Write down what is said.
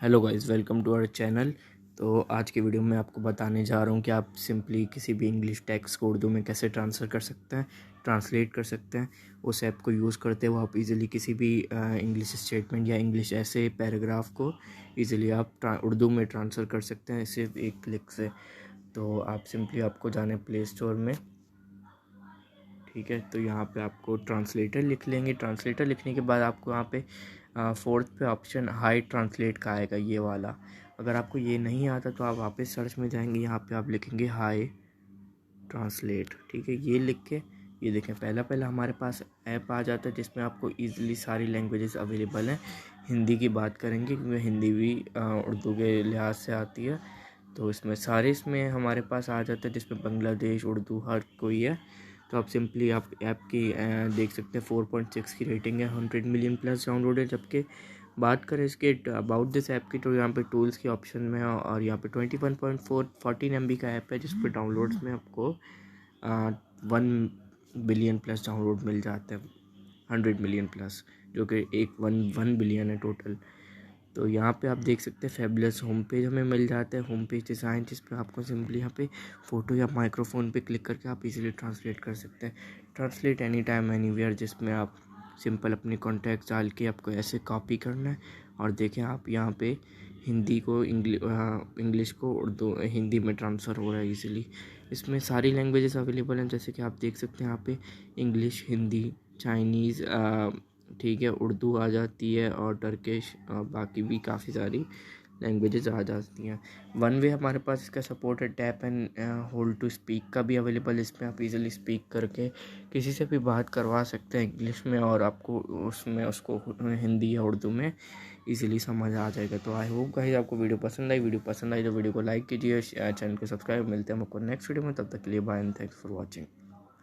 Hello guys, welcome to our channel. तो आज की वीडियो में आपको बताने जा रहा हूँ कि आप सिंपली किसी भी इंग्लिश टेक्स्ट को उर्दू में कैसे ट्रांसफ़र कर सकते हैं, ट्रांसलेट कर सकते हैं। उस ऐप को यूज़ करते हुए आप इजीली किसी भी इंग्लिश स्टेटमेंट या इंग्लिश ऐसे पैराग्राफ को इजीली आप उर्दू में ट्रांसफ़र कर सकते हैं सिर्फ एक क्लिक से। तो आप सिंपली आपको जाना प्ले स्टोर में, ठीक है। तो यहाँ पे आपको ट्रांसलेटर लिख लेंगे। ट्रांसलेटर लिखने के बाद आपको यहाँ पे फोर्थ पे ऑप्शन हाई ट्रांसलेट का आएगा, ये वाला। अगर आपको ये नहीं आता तो आप वापस सर्च में जाएंगे, यहाँ पे आप लिखेंगे हाई ट्रांसलेट, ठीक है। ये लिख के ये देखें, पहला हमारे पास ऐप आ जाता है जिसमें आपको ईज़िली सारी लैंग्वेजेस अवेलेबल हैं। हिंदी की बात करेंगे क्योंकि हिंदी भी उर्दू के लिहाज से आती है, तो इसमें हमारे पास आ जाता है, जिसमें बांग्लादेश, उर्दू हर कोई है। तो आप सिंपली आप ऐप की देख सकते हैं 4.6 की रेटिंग है, 100 मिलियन प्लस डाउनलोड है। जबकि बात करें इसके अबाउट दिस ऐप की, तो यहाँ पे टूल्स के ऑप्शन में है और यहाँ पे 21.14 MB का ऐप है, जिस पर डाउनलोड्स में आपको 1 बिलियन प्लस डाउनलोड मिल जाते हैं, 100 मिलियन प्लस, जो कि 1 बिलियन है टोटल। तो यहाँ पे आप देख सकते हैं फैबुलस होम पेज हमें मिल जाता है, होम पेज डिज़ाइन, जिस पर आपको सिंपली यहाँ पे फ़ोटो या माइक्रोफोन पे क्लिक करके आप इजीली ट्रांसलेट कर सकते हैं। ट्रांसलेट एनी टाइम एनीवेयर, जिसमें आप सिंपल अपनी कॉन्टैक्ट डाल के आपको ऐसे कॉपी करना है और देखें आप यहाँ पे हिंदी को इंग्लिश को उर्दू हिंदी में ट्रांसफ़र हो रहा है इजीली। इसमें सारी लैंग्वेजेस अवेलेबल हैं, जैसे कि आप देख सकते हैं यहाँ पे इंग्लिश, हिंदी, चाइनीज़, ठीक है, उर्दू आ जाती है और टर्किश, बाकी भी काफ़ी सारी लैंग्वेजेस आ जाती हैं। वन वे हमारे पास इसका सपोर्ट है, tap and hold to speak का भी अवेलेबल है। इसमें आप इजीली स्पीक करके किसी से भी बात करवा सकते हैं इंग्लिश में, और आपको उसको हिंदी या उर्दू में इजीली समझ आ जाएगा। तो आई होप गाइस आपको वीडियो पसंद आई तो वीडियो को लाइक कीजिए, चैनल को सब्सक्राइब। मिलते हैं आपको नेक्स्ट वीडियो में, तब तक के लिए bye and thanks for watching.